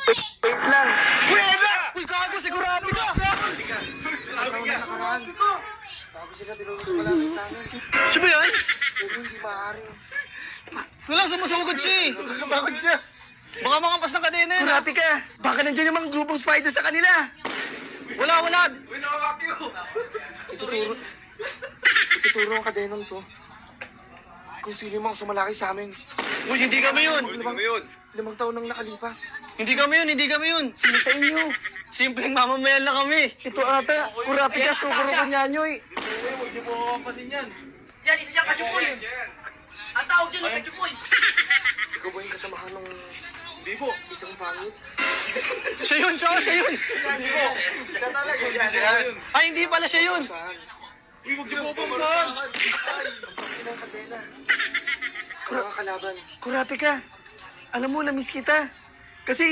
Wait lang. Uy, gago, sigurado ka! Bago sila tinulog sa malapit sa amin. Siya ba yan? Pero hindi maaari. Walang sumusugod siya eh. Bakit siya? Baka mangampas ng kadena yan. Kurapi ka. Baka nandiyan yung mga grupong spider sa kanila. Wala. Ituturo ang kadenong to. Kung sino mo ang sumalaki sa amin. Uy, hindi kami yun. Limang taon nang nakalipas. Hindi kami yun. Sino sa inyo? Simpleng mamamayan lang kami. Ito ata. Kurapi ka. Sukuro ko nyanyoy. Yan, isa siyang kachupoy. Ang tawag dyan ay kachupoy. Ikaw ba yung kasamahan ng Hindi po. isang pangit? Siya yun. Ay, hindi pala siya yun. Saan? Huwag niyo po saan. Ang kadena. Mga kalaban. Kurapi ka. Alam mo, na-miss kita.